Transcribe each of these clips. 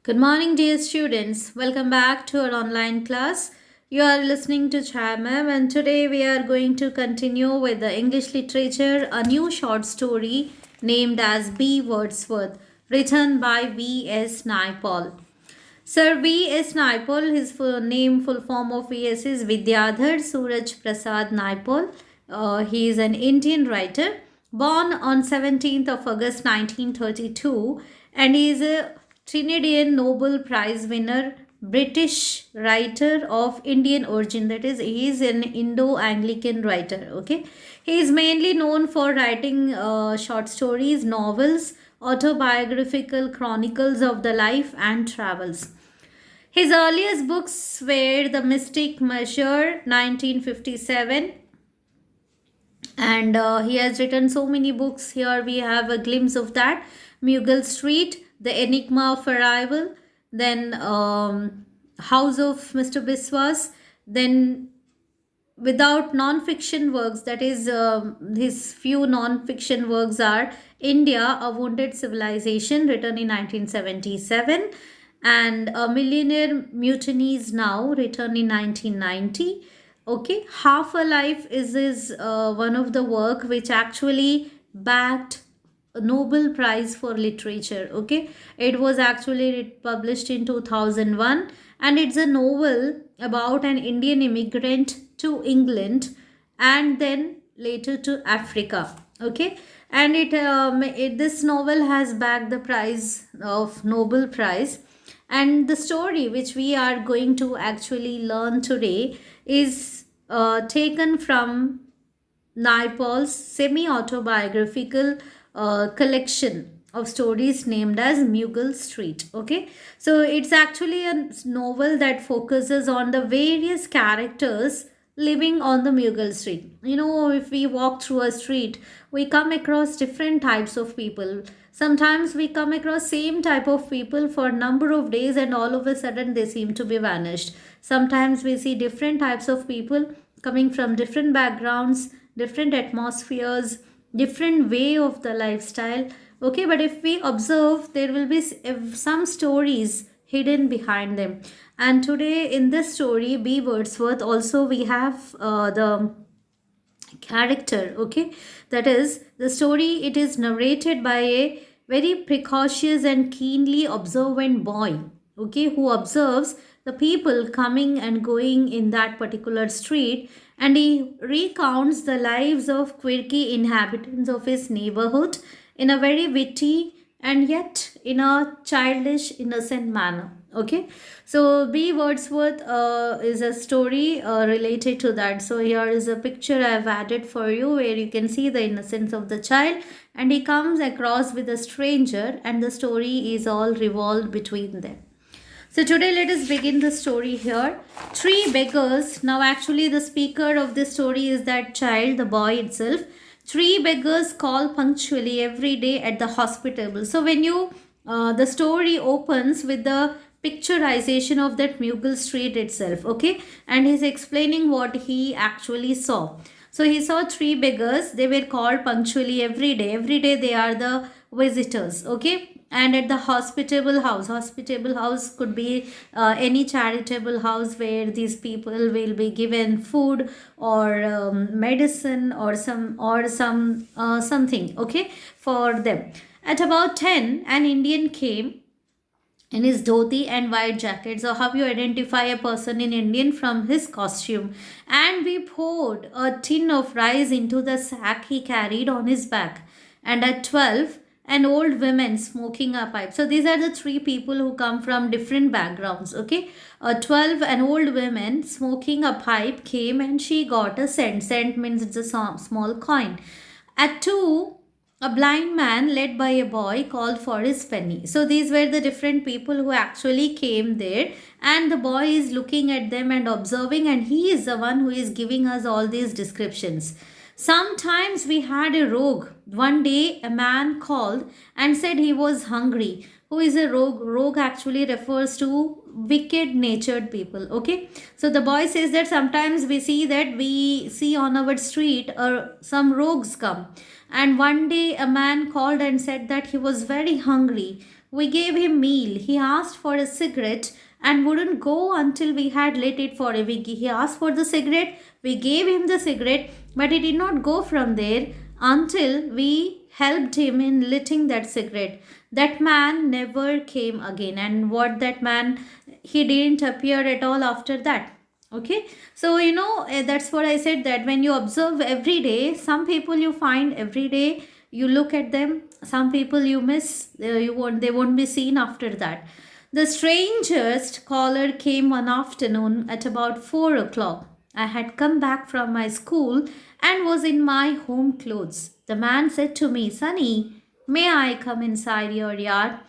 Good morning, dear students. Welcome back to our online class. You are listening to Chai Ma'am, and today we are going to continue with the English literature, a new short story named as B.Wordsworth, written by V.S.Naipaul. Sir V.S.Naipaul, his full form of V.S. is Vidyadhar Suraj Prasad Naipaul. He is an Indian writer born on 17th of August 1932, and he is a Trinidadian Nobel Prize winner, British writer of Indian origin. That is, he is an Indo-Anglican writer. Okay, he is mainly known for writing short stories, novels, autobiographical chronicles of the life and travels. His earliest books were The Mystic Measure, 1957, and he has written so many books. Here we have a glimpse of that. Mughal Street, The Enigma of Arrival, then House of Mr. Biswas, then without non-fiction works, that is his few non-fiction works are India, A Wounded Civilization, written in 1977, and A Millionaire Mutinies Now, written in 1990. Okay, Half a Life is his one of the work which actually backed a Nobel Prize for Literature. Okay, it was actually published in 2001, and it's a novel about an Indian immigrant to England and then later to Africa. Okay, and this novel has bagged the prize of Nobel Prize. And the story which we are going to actually learn today is taken from Naipaul's semi autobiographical collection of stories named as Mughal Street. Okay, so it's actually a novel that focuses on the various characters living on the Mughal Street. You know, if we walk through a street, we come across different types of people. Sometimes we come across same type of people for a number of days and all of a sudden they seem to be vanished. Sometimes we see different types of people coming from different backgrounds, different atmospheres, different way of the lifestyle. Okay, but if we observe, there will be some stories hidden behind them. And today in this story, B. Wordsworth, also we have the character. Okay, that is the story. It is narrated by a very precocious and keenly observant boy, okay, who observes the people coming and going in that particular street, and he recounts the lives of quirky inhabitants of his neighborhood in a very witty and yet in a childish innocent manner. Okay, so B. Wordsworth is a story related to that. So here is a picture I have added for you where you can see the innocence of the child, and he comes across with a stranger, and the story is all revolved between them. So today let us begin the story here. Three beggars. Now actually the speaker of this story is that child, the boy itself. Three beggars call punctually every day at the hospitable. So when you the story opens with the picturization of that Mughal street itself, okay, and he's explaining what he actually saw. So he saw three beggars. They were called punctually every day. Every day they are the visitors, okay. And at the hospitable house could be any charitable house where these people will be given food or medicine or something, okay, for them. At about 10, an Indian came in his dhoti and white jacket. So, how you identify a person in Indian? From his costume. And we poured a tin of rice into the sack he carried on his back. And at 12, an old woman smoking a pipe. So, these are the three people who come from different backgrounds. Okay. 12, an old woman smoking a pipe came and she got a cent. Cent means it's a small coin. At 2, a blind man led by a boy called for his penny. So these were the different people who actually came there, and the boy is looking at them and observing, and he is the one who is giving us all these descriptions. Sometimes we had a rogue. One day a man called and said he was hungry. Who is a rogue? Rogue actually refers to wicked natured people. Okay, so the boy says that sometimes we see on our street or some rogues come. And one day a man called and said that he was very hungry. We gave him meal. He asked for a cigarette and wouldn't go until we had lit it for him. He asked for the cigarette. We gave him the cigarette, but he did not go from there until we helped him in lighting that cigarette. That man never came again. And what that man, he didn't appear at all after that. Okay, so that's what I said, that when you observe every day, some people you find every day, you look at them, some people you miss, they won't be seen after that. The strangest caller came one afternoon at about 4 o'clock. I had come back from my school and was in my home clothes. The man said to me, "Sonny, may I come inside your yard?"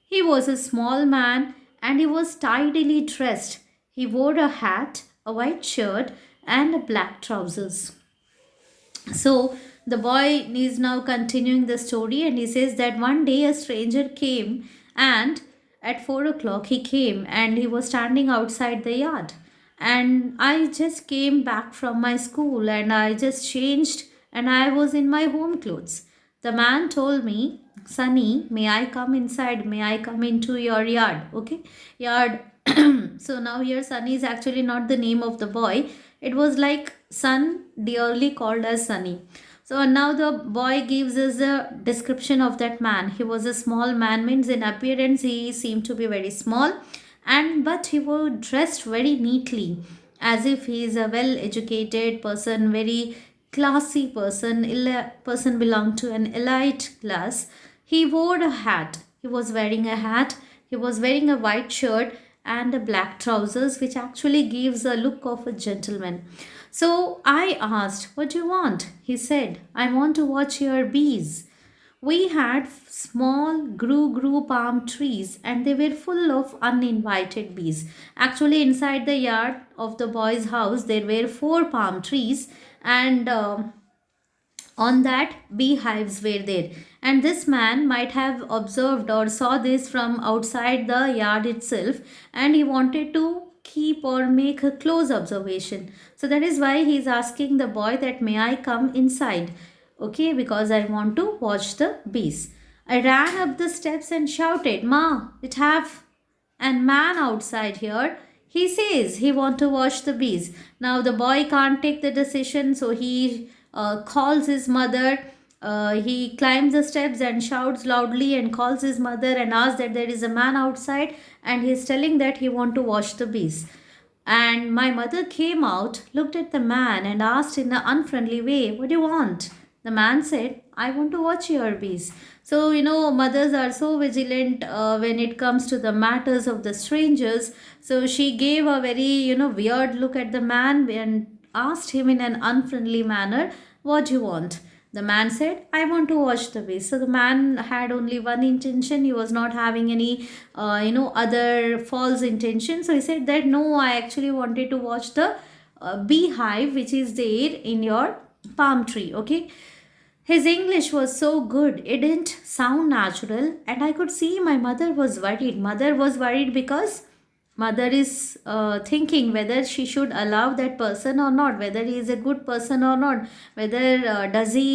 He was a small man and he was tidily dressed. He wore a hat, a white shirt, and black trousers. So the boy is now continuing the story, and he says that one day a stranger came, and at 4 o'clock he came and he was standing outside the yard. And I just came back from my school and I just changed and I was in my home clothes. The man told me, "Sonny, may I come inside? May I come into your yard?" Okay, yard. So now here Sunny is actually not the name of the boy. It was like son dearly called as Sunny. So now the boy gives us a description of that man. He was a small man, means in appearance he seemed to be very small, and but he was dressed very neatly, as if he is a well educated person, very classy person, person belonged to an elite class. He wore a hat. He was wearing a hat. He was wearing a white shirt and a black trousers, which actually gives a look of a gentleman. So I asked, "What do you want?" He said, "I want to watch your bees." We had small gru palm trees and they were full of uninvited bees. Actually, inside the yard of the boy's house, there were four palm trees, and on that beehives were there. And this man might have observed or saw this from outside the yard itself, and he wanted to keep or make a close observation. So that is why he is asking the boy that, "May I come inside?" Okay, because I want to watch the bees. I ran up the steps and shouted, "Ma, it have and man outside here. He says he want to watch the bees." Now the boy can't take the decision, so he calls his mother. He climbs the steps and shouts loudly and calls his mother and asks that there is a man outside and he is telling that he want to watch the bees. And my mother came out, looked at the man and asked in an unfriendly way, "What do you want?" The man said, "I want to watch your bees." So, mothers are so vigilant when it comes to the matters of the strangers. So she gave a very, weird look at the man and asked him in an unfriendly manner, "What do you want?" The man said, "I want to watch the bees." So the man had only one intention. He was not having any, other false intention. So he said that, "No, I actually wanted to watch the beehive which is there in your palm tree." Okay. His English was so good, it didn't sound natural, and I could see my mother was worried. Mother was worried because mother is thinking whether she should allow that person or not, whether he is a good person or not, whether does he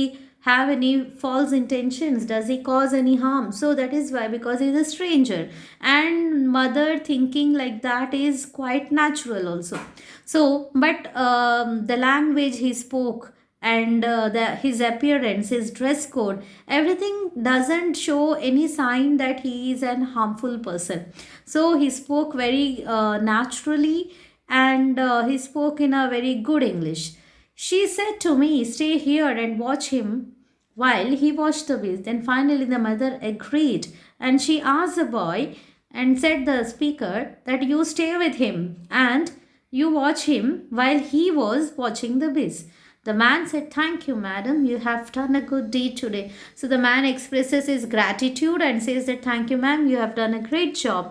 have any false intentions, does he cause any harm. So that is why, because he is a stranger, and mother thinking like that is quite natural also. So but the language he spoke and his appearance, his dress code, everything doesn't show any sign that he is an harmful person. So he spoke very naturally, and he spoke in a very good English. She said to me, "Stay here and watch him," while he watched the bees. Then finally the mother agreed, and she asked the boy and said the speaker that, "You stay with him and you watch him while he was watching the bees." The man said, "Thank you, madam. You have done a good deed today." So the man expresses his gratitude and says that, "Thank you, ma'am. You have done a great job."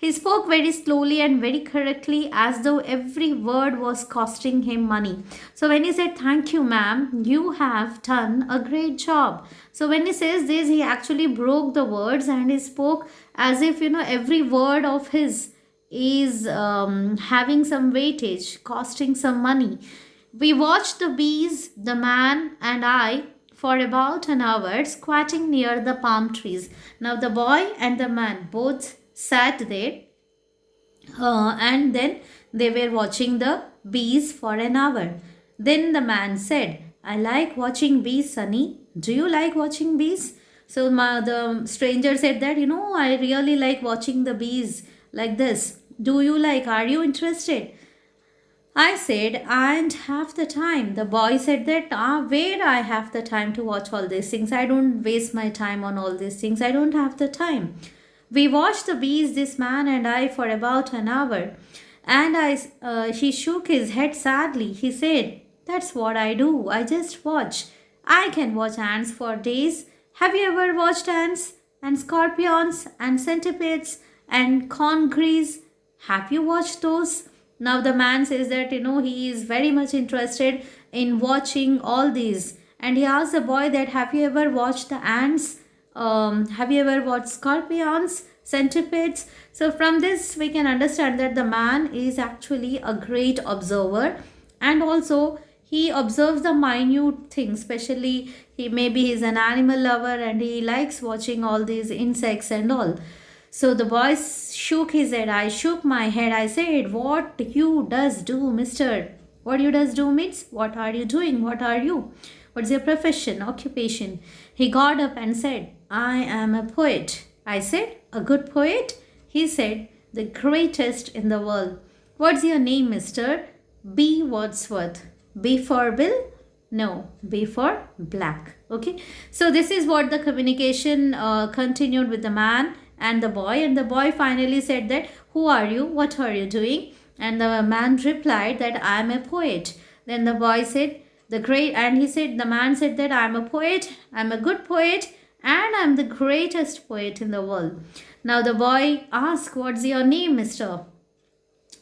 He spoke very slowly and very correctly, as though every word was costing him money. So when he said, "Thank you, ma'am, you have done a great job." So when he says this, he actually broke the words and he spoke as if, every word of his is having some weightage, costing some money. We watched the bees, the man and I, for about an hour squatting near the palm trees. Now the boy and the man both sat there, and then they were watching the bees for an hour. Then the man said, I like watching bees, Sonny. Do you like watching bees? So the stranger said that, I really like watching the bees like this. Do you like? Are you interested? I said, I don't have the time. The boy said that, where I have the time to watch all these things. I don't waste my time on all these things. I don't have the time. We watched the bees, this man and I, for about an hour. And he shook his head sadly. He said, that's what I do. I just watch. I can watch ants for days. Have you ever watched ants and scorpions and centipedes and conchries? Have you watched those? Now the man says that he is very much interested in watching all these, and he asks the boy that have you ever watched the ants? Have you ever watched scorpions, centipedes? So from this we can understand that the man is actually a great observer, and also he observes the minute things, especially he's an animal lover and he likes watching all these insects and all. So the boy shook his head. I shook my head. I said, what you does do, mister? What you does do means, what are you doing? What are you? What's your profession, occupation? He got up and said, I am a poet. I said, a good poet? He said, the greatest in the world. What's your name, mister? B. Wordsworth. B for Bill? No, B for black. Okay. So this is what the communication continued with the man and the boy finally said that, who are you? What are you doing? And the man replied that I am a poet. Then the boy said, the man said that I am a poet, I am a good poet, and I am the greatest poet in the world. Now the boy asked, what's your name, mister?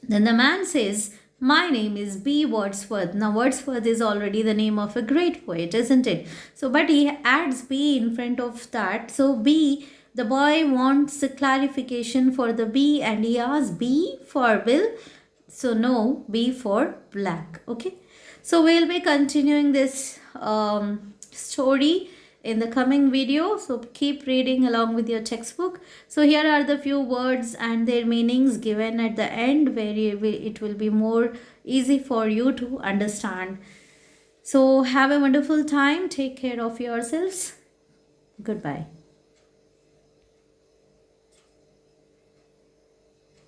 Then the man says, my name is B. Wordsworth. Now Wordsworth is already the name of a great poet, isn't it? So but he adds B in front of that. So B, the boy wants a clarification for the B and he asks B for Bill. So no, B for black. Okay. So we'll be continuing this story in the coming video. So keep reading along with your textbook. So here are the few words and their meanings given at the end where it will be more easy for you to understand. So have a wonderful time. Take care of yourselves. Goodbye.